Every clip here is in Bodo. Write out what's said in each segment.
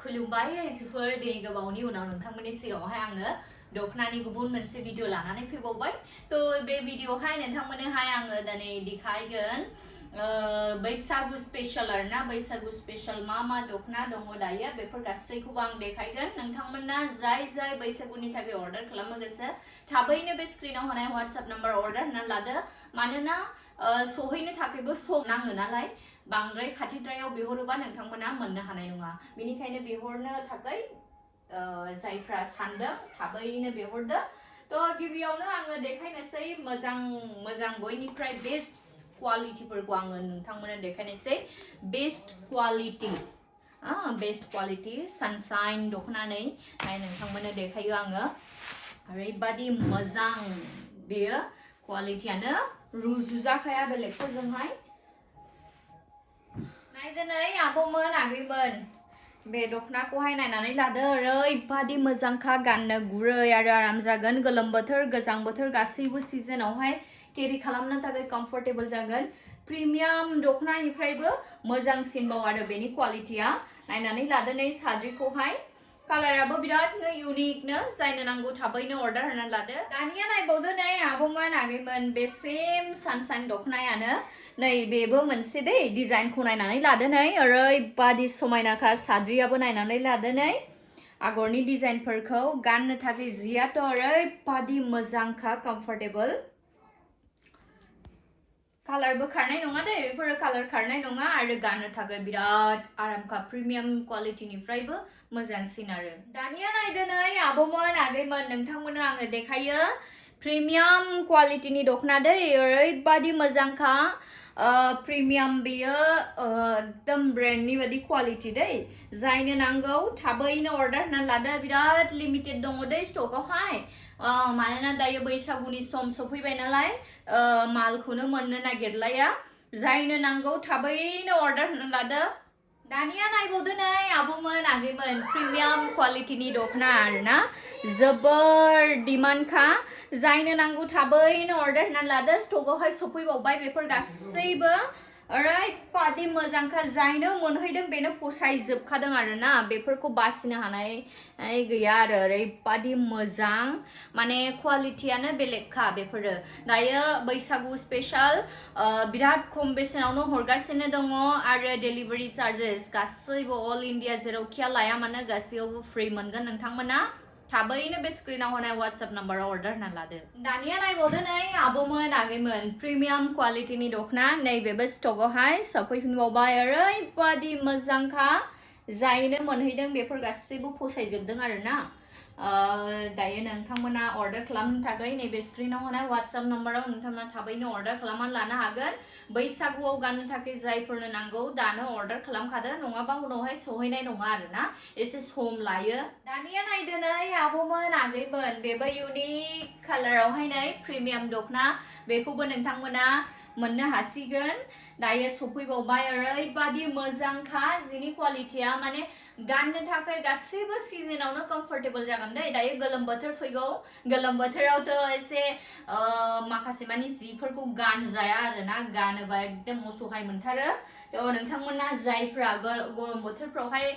खुलुमबाय रायजोफोर दिनै गोबावनि उनाव नोंथांमोननि सिगाङावहाय आङो दखनानि गुबुन मोनसे भिडिअ लानानै फैबावबाय थ' बे भिडिअआवहाय नोंथांमोननोहाय आङो दिनै देखायगोन बैसागु स्पेशल आरोना बैसागु स्पेशल मा दखना दङ दायो बेफोर गासैखौबो आं देखायगोन नोंथांमोना जाय बैसागुनि थाखाय अर्डार खालामनो गोसो थाबैनो बे स्क्रिनाव होनाय WhatsApp नाम्बार अर्डार होनानै लादो मानोना सहैनो थाखायबो सम नाङो नालाय बांद्राय खाथिद्रायाव बिहरोबा नोंथांमोना मोननो हानाय नङा बेनिखायनो बिहरनो थाखाय जायफ्रा सानदों थाबैनो बिहरदो थ' गिबियावनो आङो देखायनोसै मोजां बयनिफ्राय बेस्ट क्वालिटिफोरखौ आङो नोंथांमोननो देखायनोसै बेस्ट क्वालिटी सानशाइन दखना नै नोंथांमोननो देखायो आङो ओरैबादि मोजां बेयो क्वालिटियानो रुजुजाखाया बेलेगफोरजोंहाय दिनै आब'मोन आगैमोन बे दखनाखौहाय नायनानै लादो ओरैबादि मोजांखा गाननो गुरै आरो आराम जागोन गोलोम बोथोर गोजां बोथोर गासैबो सिजनावहाय केरि खालामनो थाखाय कम्फर्टेबल जागोन प्रिमियाम दखनानिफ्रायबो मोजांसिनबाव आरो बेनि क्वालिटिया नायनानै लादो नै साद्रिखौहाय कालाराबो बिराद इउनिकनो जायनो नांगौ थाबैनो अर्डार होनानै लादो दानिया नायबावदो नै आब'मोन आगैमोन बे सेम सानशाइन दखनायानो नै बेबो मोनसे दै डिजाइनखौ नायनानै लादो नै ओरैबादि समायनाखा साद्रियाबो नायनानै लादो नै आगरनि डिजाइनफोरखौ गाननो थाखाय जियाथ' ओरैबादि मोजांखा कम्फर्टेबल कालारबो खारनाय नङा दे बेफोरो कालार खारनाय नङा आरो गाननो थाखाय बिराद आरामखा प्रिमियाम क्वालिटिनिफ्रायबो मोजांसिन आरो दानिया नायदो नै आब'मोन आगैमोन नोंथांमोननो आङो देखायो प्रिमियाम क्वालिटिनि दखना दै ओरैबादि मोजांखा प्रिमियाम बेयो एकदम ब्रेन्डनि बादि क्वालिटि दै जायनो नांगौ थाबैनो अर्डार होनानै लादो बिराद लिमिटेड दङ दै स्टकआवहाय मानोना दायो बैसागुनि सम सफैबाय नालाय मालखौनो मोननो नागिरलाया जायनो नांगौ थाबैनो अर्डार होनानै लादो दानिया नायबावदो नै आब'मोन आगैमोन प्रिमियाम क्वालिटिनि दखना आरोना जोबोर डिमान्डखा जायनो नांगौ थाबैनो अर्डार होनानै लादो स्टकआवहाय सफैबावबाय बेफोर गासैबो ओरैबादि मोजांखा जायनो मोनहैदों बेनो फसायजोबखादों आरोना बेफोरखौ बासिनो हानाय गैया आरो ओरैबादि मोजां माने क्वालिटियानो बेलेगखा बेफोरो दायो बैसागु स्पेशल बिराद खम बेसेनावनो हरगासिनो दङ आरो डेलिभारि चार्जेस गासैबो अल इन्डिया जेरावखिया लाया मानो गासैयावबो फ्रि मोनगोन नोंथांमोना थाबैनो बे स्क्रिनाव होनाय WhatsApp नाम्बाराव अर्डार होना लादो दानिया नायबावदो नै आब'मोन आगैमोन प्रिमियाम क्वालिटिनि दखना नैबेबो स्टकआवहाय सफैफिनबावबाय ओरैबादि मोजांखा जायनो मोनहैदों बेफोर गासैबो फसायजोबदों आरोना दायो नोंथांमोना अर्डार खालामनो थाखाय नैबे स्क्रिनाव होनाय WhatsApp नाम्बाराव नोंथांमोना थाबैनो अर्डार खालामनानै लानो हागोन बैसागुआव गाननो थाखाय जायफोरनो नांगौ दानो अर्डार खालामखादो नङाबा उनावहाय सहैनाय नङा आरोना एसे सम लायो दानिया नायदो नै आब'मोन आगैमोन बेबो इउनिक कालारावहाय नै प्रिमियाम दखना बेखौबो नोंथांमोना मोननो हासिगोन दायो सफैबावबाय ओरैबादि मोजांखा जिनि क्वालिटिया माने गाननो थाखाय गासैबो सिजनावनो कम्फर्टेबल जागोन दै दायो गोलोम बोथोर फैगौ गोलोम बोथोरावथ' एसे माखासे मानि जिफोरखौ गानजाया आरोना गानोबा एकदम असहाय मोनथारो थ' नोंथांमोना जायफ्रा गरम बोथोरफ्रावहाय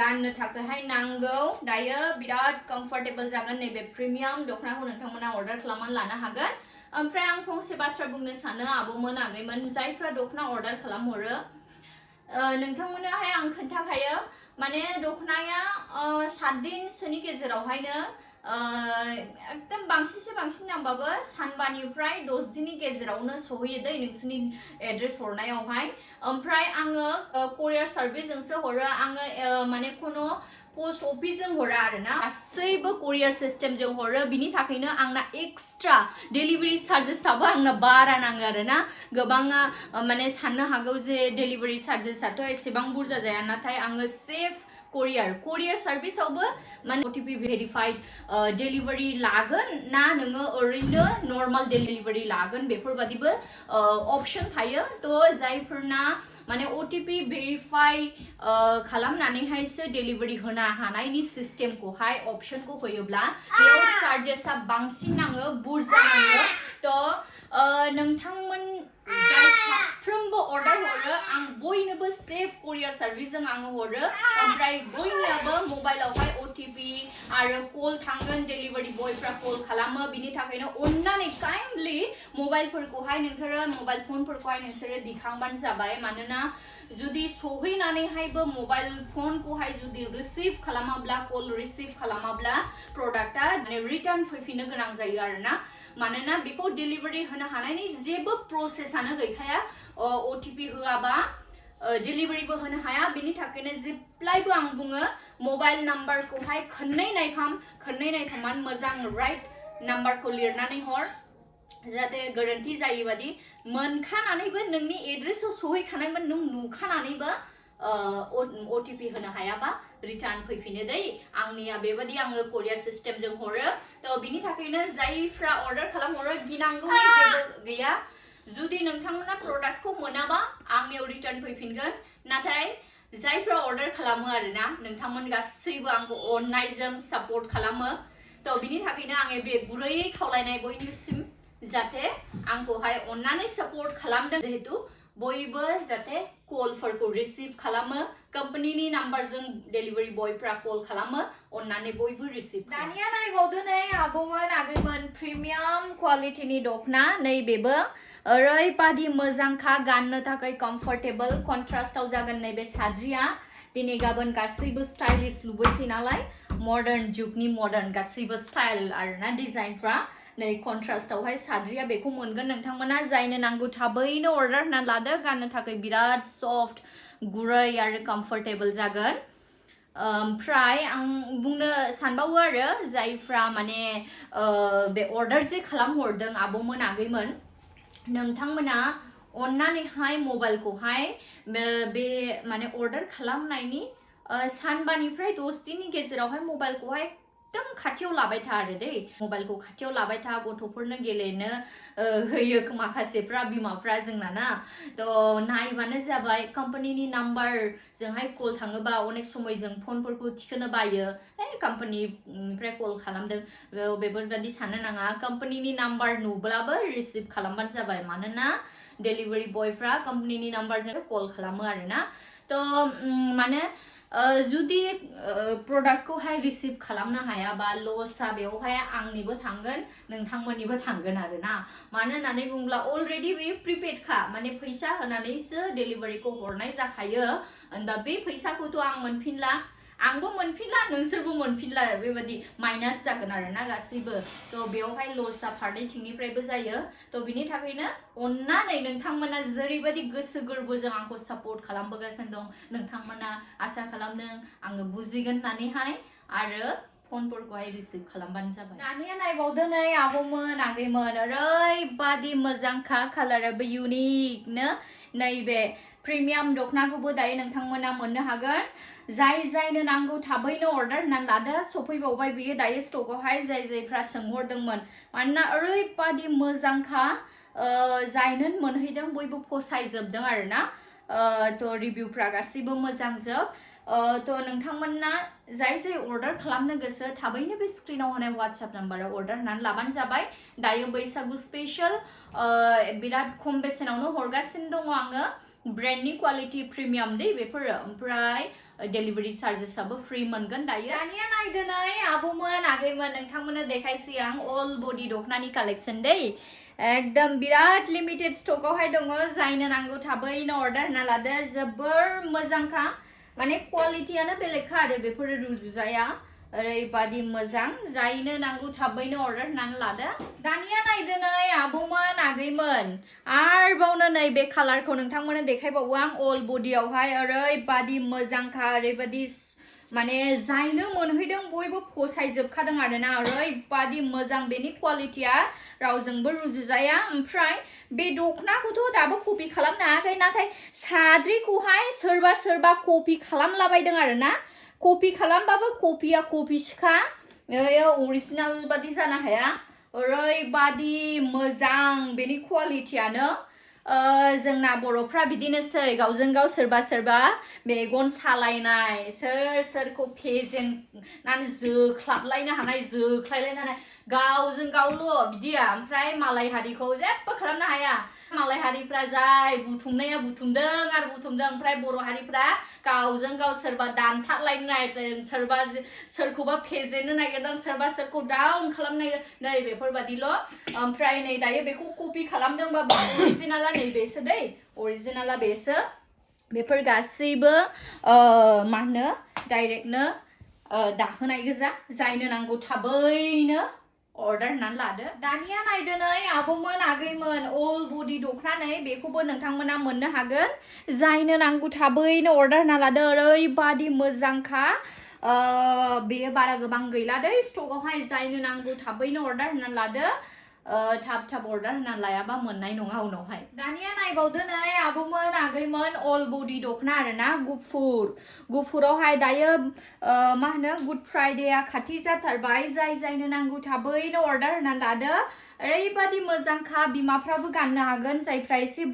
गाननो थाखायहाय नांगौ दायो बिराद कम्फर्टेबल जागोन नैबे प्रिमियाम दखनाखौ नोंथांमोना अर्डार खालामनानै लानो हागोन ओमफ्राय आं फंसे बाथ्रा बुंनो सानो आब'मोन आगैमोन जायफ्रा दखना अर्डार खालामहरो नोंथांमोननोहाय आं खोन्थाखायो माने दखनाया 7 दिनसोनि गेजेरावहायनो एकदम बांसिन नांबाबो सानबानिफ्राय 10 दिननि गेजेरावनो सहैयो दै नोंसोरनि एड्रेस हरनायावहाय ओमफ्राय आङो करियार सार्भिसजोंसो हरो आङो माने कोनो पोस्ट अफिसजों हरा आरोना गासैबो करियार सिस्टेमजों हरो बिनि थाखायनो आंना एक्सट्रा डेलिभारि चार्जेसआबो आंना बारा नाङो आरोना गोबाङा माने साननो हागौ जे डेलिभारि चार्जेसआथ' एसेबां बुरजा जाया नाथाय आङो सेफ करियार सार्भिसआवबो माने OTP भेरिफाइड डेलिभारि लागोन ना नोङो ओरैनो नर्माल डेलिभारि लागोन बेफोरबादिबो अपसन थायो थ' जायफोरना माने OTP भेरिफाइ खालामनानैहायसो डेलिभारि होनो हानायनि सिस्टेमखौहाय अपसनखौ होयोब्ला बेयाव चार्जेसआ बांसिन नाङो बुरजा नाङो थ' नोंथांमोन जाय साफ्रोमबो अर्डार हरो आं बयनोबो सेफ करियार सार्भिसजों आङो हरो ओमफ्राय बयनियाबो मबाइलावहाय OTP आरो कल थांगोन डेलिभारि बयफ्रा कल खालामो बिनि थाखायनो अन्नानै काइन्डलि मबाइलफोरखौहाय नोंसोरो मबाइल फनफोरखौहाय नोंसोरो दिखांबानो जाबाय मानोना जुदि सहैनानैहायबो मबाइल फनखौहाय जुदि रिसिभ खालामाब्ला कल रिसिभ खालामाब्ला प्रडाक्टआ रिटार्न फैफिननो गोनां जायो आरोना मानोना बेखौ डेलिभारि होनो हानायनि जेबो प्रसेसआनो गैखाया OTP होआबा डेलिभारिबो होनो हाया बिनि थाखायनो जेब्लायबो आं बुङो मबाइल नाम्बारखौहाय खननै नायफाम मोजां राइट नाम्बारखौ लिरनानै हर जाहाथे गोरोन्थि जायै बादि मोनखानानैबो नोंनि एड्रेसआव सहैखानायमोन नों नुखानानैबो OTP होनो हायाबा रिटार्न फैफिनो दै आंनिया बेबादि आङो कोरियार सिस्टेमजों हरो थ' बिनि थाखायनो जायफ्रा अर्डार खालामहरो गिनांगौनि जेबो गैया जुदि नोंथांमोना प्रडाक्टखौ मोनाबा आंनियाव रिटार्न फैफिनगोन नाथाय जायफ्रा अर्डार खालामो आरोना नोंथांमोन गासैबो आंखौ अननायजों सापर्ट खालामो थ' बिनि थाखायनो आङो बे गुरैयै खावलायनाय बयनिसिम जाहाथे आंखौहाय अननानै सापर्ट खालामदों जिहेतु बयबो जाहाथे कलफोरखौ रिसिभ खालामो कम्पानिनि नाम्बारजों डेलिभारि बयफ्रा कल खालामो अननानै बयबो रिसिभ दानिया नायबावदो नै आबौमोन आगैमोन प्रिमियाम क्वालिटिनि दखना नैबेबो ओरैबादि मोजांखा गाननो थाखाय कम्फर्टेबल कन्ट्रास्टआव जागोन नैबे साद्रिया दिनै गाबोन गासैबो स्टाइलिश लुबैसै नालाय मडार्न जुगनि मडार्न गासैबो स्टाइल आरोना डिजाइनफ्रा नै कन्ट्रास्टआवहाय साद्रिया बेखौ मोनगोन नोंथांमोना जायनो नांगौ थाबैनो अर्डार होना लादो गाननो थाखाय बिराद सफ्ट गुरै आरो कम्फर्टेबल जागोन ओमफ्राय आं बुंनो सानबावो आरो जायफ्रा माने बे अर्डार जे खालामहरदों आबौमोन आगैमोन नोंथांमोना अन्नानैहाय मबाइलखौहाय बे माने अर्डार खालामनायनि सानबानिफ्राय 10 दिननि गेजेरावहाय मबाइलखौहाय एकदम खाथियाव लाबाय था आरो दै मबाइलखौ खाथियाव लाबाय था गथ'फोरनो गेलेनो होयो माखासेफ्रा बिमाफ्रा जोंना ना थ' नायबानो जाबाय कम्पानिनि नाम्बारजोंहाय कल थाङोबा अनेक समय जों फनफोरखौ थिखोनो बायो कम्पानिनिफ्राय कल खालामदों बेफोरबायदि साननो नाङा कम्पानिनि नाम्बार नुब्लाबो रिसिभ खालामबानो जाबाय मानोना डेलिभारि बयफ्रा कम्पानिनि नाम्बारजों कल खालामो आरोना थ' माने जुदि प्रडाक्टखौहाय रिसिभ खालामनो हायाबा लसआ बेवहाय आंनिबो थांगोन नोंथांमोननिबो थांगोन आरोना मानो होननानै बुङोब्ला अलरेडि बे प्रिपेडखा माने फैसा होनानैसो डेलिभारिखौ हरनाय जाखायो दा बे फैसाखौथ' आं मोनफिनला आंबो मोनफिनला नोंसोरबो मोनफिनला बेबायदि माइनास जागोन आरोना गासैबो थ' बेवहाय लसआ फारनैथिंनिफ्रायबो जायो थ' बिनि थाखायनो अन्नानै नोंथांमोना जेरैबायदि गोसो गोरबोजों आंखौ सापर्ट खालामबोगासिनो दं नोंथांमोना आसा खालामदों आङो बुजिगोन होननानैहाय आरो फनफोरखौहाय रिसिभ खालामबानो जाबाय दानिया नायबावदो नै आबौमोन आगैमोन ओरैबादि मोजांखा कालाराबो इउनिकनो नैबे प्रिमियाम दखनाखौबो दायो नोंथांमोना मोननो हागोन जायनो नांगौ थाबैनो अर्डार होनानै लादो सफैबावबाय बियो दायो स्टकआवहाय जायफ्रा सोंहरदोंमोन मानोना ओरैबादि मोजांखा जायनो मोनहैदों बयबो फसायजोबदों आरोना थ' रिभिउफ्रा गासैबो मोजांजोब थ' नोंथांमोना जाय अर्डार खालामनो गोसो थाबैनो बे स्क्रिनाव होनाय WhatsApp नाम्बाराव अर्डार होनानै लाबानो जाबाय दायो बैसागु स्पेशल बिराद खम बेसेनावनो हरगासिनो दङ आङो ब्रेन्डनि क्वालिटी प्रिमियाम दै बेफोरो ओमफ्राय डेलिभारि चार्जेसआबो फ्रि मोनगोन दायो दानिया नायदो नै आबौमोन आगैमोन नोंथांमोननो देखायसै आं अल बडि दखनानि कालेक्शन दै एकदम बिराद लिमिटेड स्टकआवहाय दङ जायनो नांगौ थाबैनो अर्डार होना लादो जोबोर मोजांखा माने क्वालिटियानो बेलेगखा आरो बेफोरो रुजुजाया ओरैबादि मोजां जायनो नांगौ थाबैनो अर्डार होनानै लादो दानिया नायदो नै आबौमोन आगैमोन आरोबावनो नै बे कालारखौ नोंथांमोननो देखायबावो आं अल बडियावहाय ओरैबादि मोजांखा ओरैबादि माने जायनो मोनहैदों बयबो फसायजोबखादों आरोना ओरैबादि मोजां बेनि क्वालिटिया रावजोंबो रुजुजाया ओमफ्राय बे दखनाखौथ' दाबो कपि खालामनो हायाखै नाथाय साद्रिखौहाय सोरबा कपि खालामलाबायदों आरोना कपि खालामबाबो कपिया कपिसोखा अरिजिनाल बादि जानो हाया ओरैबादि मोजां बेनि क्वालिटियानो जोंना बर'फ्रा बिदिनोसै गावजों गाव सोरबा सोरबा मेगन सालायनाय सोरखौ फेजेननानै जोख्लाबलायनो हानाय जोख्लायलायनो हानाय गावजों गावल' बिदिया ओमफ्राय मालाय हारिखौ जेबो खालामनो हाया मालाय हारिफ्रा जाय बुथुमनाया बुथुमदों आरो बुथुमदों ओमफ्राय बर' हारिफ्रा गावजों गाव सोरबा दानथारलायनो नागिरदों सोरबा सोरखौबा फेजेननो नागिरदों सोरबा सोरखौ डाउन खालामनो नागिरदों नै बेफोरबादिल' ओमफ्राय नै दायो बेखौ कपि खालामदोंबाबो अरिजिनाला नै बेसो दै अरिजिनाला बेसो बेफोर गासैबो मा होनो डाइरेक्टनो दाहोनाय गोजा जायनो नांगौ थाबैनो अर्डार होनानै लादो दानिया नायदो नै आब'मोन आगैमोन अल बडि दखना नै बेखौबो नोंथांमोना मोननो हागोन जायनो नांगौ थाबैनो अर्डार होना लादो ओरैबादि मोजांखा बेयो बारा गोबां गैला दै स्टकआवहाय जायनो नांगौ थाबैनो अर्डार होना लादो थाब अर्डार होना लायाबा मोननाय नङा उनावहाय दानिया नायबावदो नै आब'मोन आगैमोन अल बडि दखना आरोना गुफुरावहाय दायो मा होनो गुड फ्राइडेआ खाथि जाथारबाय जायनो नांगौ थाबैनो अर्डार होना लादो ओरैबादि मोजांखा बिमाफ्राबो गाननो हागोन जायफ्रा एसे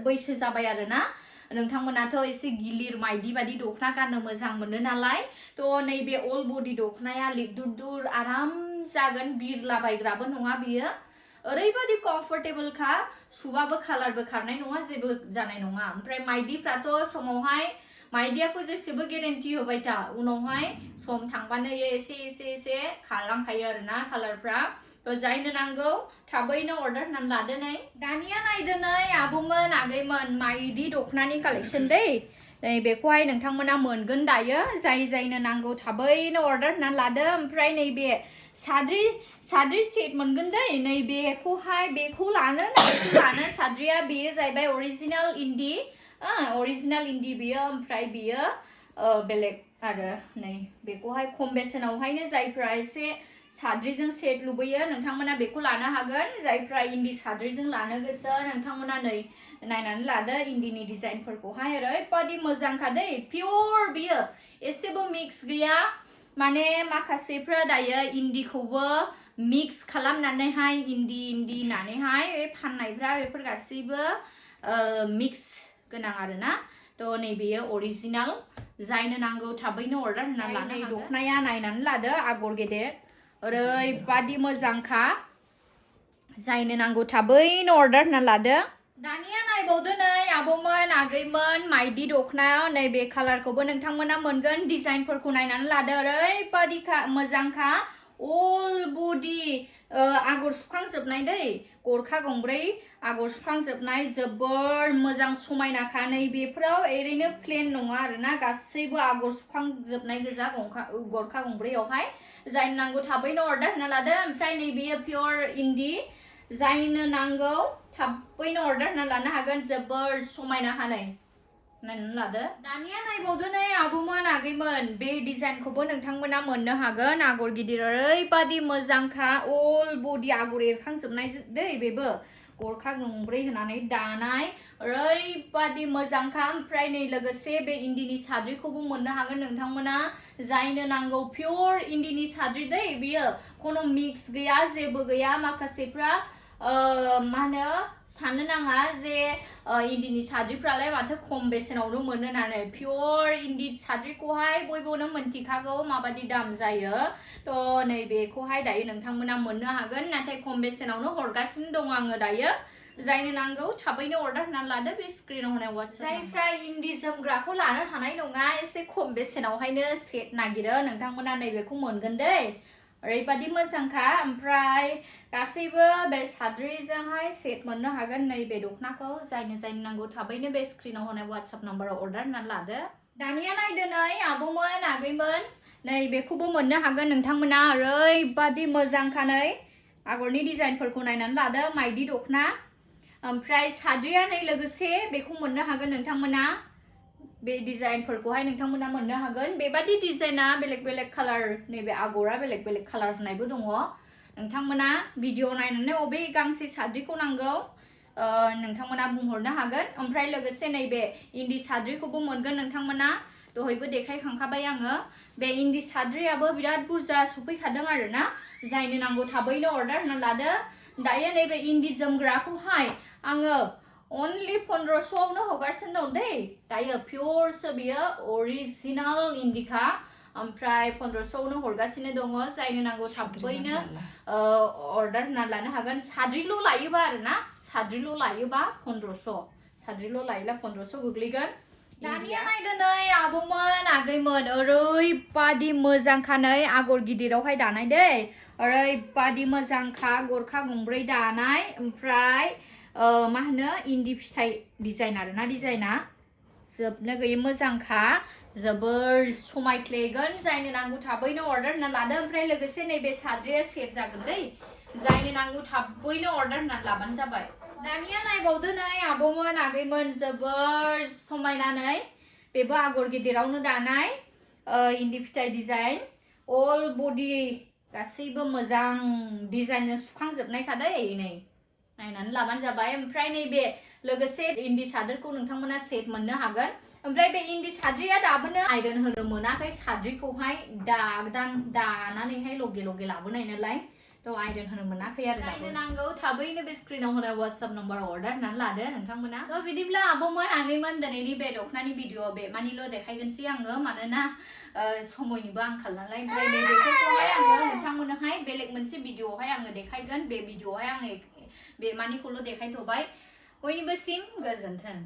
बैसो जाबाय आरोना नोंथांमोनाथ' एसे गिलिर माइदि बादि दखना गाननो मोजां मोनो नालाय थ' नैबे अल बडि दखनाया लिरदुर आराम जागोन बिरलाबायग्राबो नङा बियो ओरैबादि कम्फर्टेबल खा सुबाबो कालारबो खारनाय नङा जेबो जानाय नङा ओमफ्राय माइदिफ्राथ' समावहाय माइदियाखौ जेसेबो गेरेन्टि होबाय था उनावहाय सम थांबानो एसे खारलांखायो आरोना कालारफ्रा जायनो नांगौ थाबैनो अर्डार होनानै लादो नै दानिया नायदो नै आब'मोन आगैमोन माइदि दखनानि कालेक्सन दै नै बेखौहाय नोंथांमोना मोनगोन दायो जायनो नांगौ थाबैनो अर्डार होनानै लादो ओमफ्राय नैबे साद्रि सेट मोनगोन दै नैबेखौहाय बेखौ लानो साद्रिया बेयो जाहैबाय अरिजिनेल इन्दि बेयो ओमफ्राय बेयो बेलेग आरो नै बेखौहाय खम बेसेनावहायनो जायफ्रा एसे साद्रिजों सेट लुबैयो नोंथांमोना बेखौ लानो हागोन जायफ्रा इन्दि साद्रिजों लानो गोसो नोंथांमोना नै नायनानै लादो इन्दिनि डिजाइनफोरखौहाय ओरैबादि मोजांखा दै पियर बियो एसेबो मिक्स गैया माने माखासेफ्रा दायो इन्दिखौबो मिक्स खालामनानैहाय इन्दि होननानैहाय फाननायफ्रा बेफोर गासैबो मिक्स गोनां आरोना थ' नैबेयो अरिजिनाल जायनो नांगौ थाबैनो अर्डार होना लानो दखनाया नायनानै लादो आगर गेदेर ओरैबादि मोजांखा जायनो नांगौ थाबैनो अर्डार होना लादो दानिया नायबावदो नै आब'मोन आगैमोन माइदि दखनायाव नैबे कालारखौबो नोंथांमोना मोनगोन डिजाइनफोरखौ नायनानै लादो ओरैबादि मोजांखा अल बडि आगर सुखांजोबनाय दै गरखा गंब्रै आगर सुखांजोबनाय जोबोर मोजां समायनाखा नैबेफोराव ओरैनो प्लेन नङा आरोना गासैबो आगर सुखांजोबनाय गोजा गरखा गंब्रैयावहाय जायनो नांगौ थाबैनो अर्डार होना लादो ओमफ्राय नैबेयो पियर इन्दि जायनो नांगौ थाबैनो अर्डार होना लानो हागोन जोबोर समायना हानै नायनानै लादो दानिया नायबावदो नै आब'मोन आगैमोन बे डिजाइनखौबो नोंथांमोना मोननो हागोन आगर गिदिर ओरैबादि मोजांखा अल बडि आगर एरखांजोबनाय दै बेबो गरखा गंब्रै होनानै दानाय ओरैबादि मोजांखा ओमफ्राय नै लोगोसे बे इन्दिनि साद्रिखौबो मोननो हागोन नोंथांमोना जायनो नांगौ पियर इन्दिनि साद्रि दै बियो कोनो मिक्स गैया जेबो गैया माखासेफ्रा मा होनो साननो नाङा जे इन्दिनि साद्रिफ्रालाय माथो खम बेसेनावनो मोनो होननानै पियर इन्दि साद्रिखौहाय बयबोनो मोनथिखागौ माबादि दाम जायो थ' नैबेखौहाय दायो नोंथांमोना मोननो हागोन नाथाय खम बेसेनावनो हरगासिनो दं आङो दायो जायनो नांगौ थाबैनो अर्डार होनानै लादो बे स्क्रिनाव होनाय वाट्सएप जायफ्रा इन्दि जोमग्राखौ लानो हानाय नङा एसे खम बेसेनावहायनो सेट नागिरो नोंथांमोना नैबेखौ मोनगोन दै ओरैबादि मोजांखा ओमफ्राय गासैबो बे साद्रिजोंहाय सेट मोननो हागोन नैबे दखनाखौ जायनो नांगौ थाबैनो बे स्क्रिनाव होनाय वाट्सएप नाम्बाराव अर्डार होनानै लादो दानिया नायदो नै आब'मोन आगैमोन नै बेखौबो मोननो हागोन नोंथांमोना ओरैबादि मोजांखा नै आगरनि डिजाइनफोरखौ नायनानै लादो माइदि दखना ओमफ्राय साद्रिया नै लोगोसे बेखौ मोननो हागोन नोंथांमोना बे डिजाइनफोरखौहाय नोंथांमोना मोननो हागोन बेबादि डिजाइना बेलेग कालार नैबे आगरा बेलेग कालार होनायबो दङ नोंथांमोना भिडिअ नायनानै अबे गांसे साद्रिखौ नांगौ नोंथांमोना बुंहरनो हागोन ओमफ्राय लोगोसे नैबे इन्दि साद्रिखौबो मोनगोन नोंथांमोना दहायबो देखायखांखाबाय आङो बे इन्दि साद्रियाबो बिराद बुरजा सफैखादों आरोना जायनो नांगौ थाबैनो अर्डार होना लादो दायो नैबे इन्दि जोमग्राखौहाय आङो only 1500आवनो हगारसिनो दं दै दायो पियरसो बियो अरिजिनाल इन्डिका ओमफ्राय 1500आवनो हरगासिनो दङ जायनो नांगौ थाबैनो अर्डार होना लानो हागोन साद्रिल' लायोबा आरोना साद्रिल' लायोबा 1500 साद्रिल' लायोब्ला 1500 गोग्लैगोन दानिया नायदो नै आब'मोन आगैमोन ओरैबादि मोजांखा नै आगर गिदिरावहाय दानाय दै ओरैबादि मोजांखा गरखा गंब्रै दानाय ओमफ्राय मा होनो इन्दि फिथाइ डिजाइन आरोना डिजाइना जोबनो गैयै मोजांखा जोबोर समायफ्लेगोन जायनो नांगौ थाबैनो अर्डार होना लादो ओमफ्राय लोगोसे नैबे साद्रिया सेट जागोन दै जायनो नांगौ थाबैनो अर्डार होना लाबानो जाबाय दानिया नायबावदो नै आब'मोन आगैमोन जोबोर समायना नै बेबो आगर गिदिरावनो दानाय इन्दि फिथाइ डिजाइन अल बडि गासैबो मोजां डिजाइनजों सुखांजोबनायखा दै नै नायनानै लाबानो जाबाय ओमफ्राय नैबे लोगोसे इन्दि सादोरखौ नोंथांमोना सेट मोननो हागोन ओमफ्राय बे इन्दि साद्रिया दाबोनो आयरन होनो मोनाखै साद्रिखौहाय दानानैहाय लगे लगे लाबोनाय नालाय थ' आयरन होनो मोनाखै आरो जायनो नांगौ थाबैनो बे स्क्रिनाव होनाय WhatsApp नम्बराव अर्डार होनानै लादो नोंथांमोना थ' बिदिब्ला आब'मोन आगैमोन दिनैनि बे दख'नानि भिडिअ बेमानिल' देखायगोनसै आङो मानोना समयनिबो आंखाल नालाय ओमफ्राय बेफोरखौहाय आङो नोंथांमोननोहाय बेलेग मोनसे भिडिअआवहाय आङो देखायगोन बे भिडिअआवहाय आङो बेमानिखौल' देखायथ'बाय बयनिबोसिम गोजोन्थों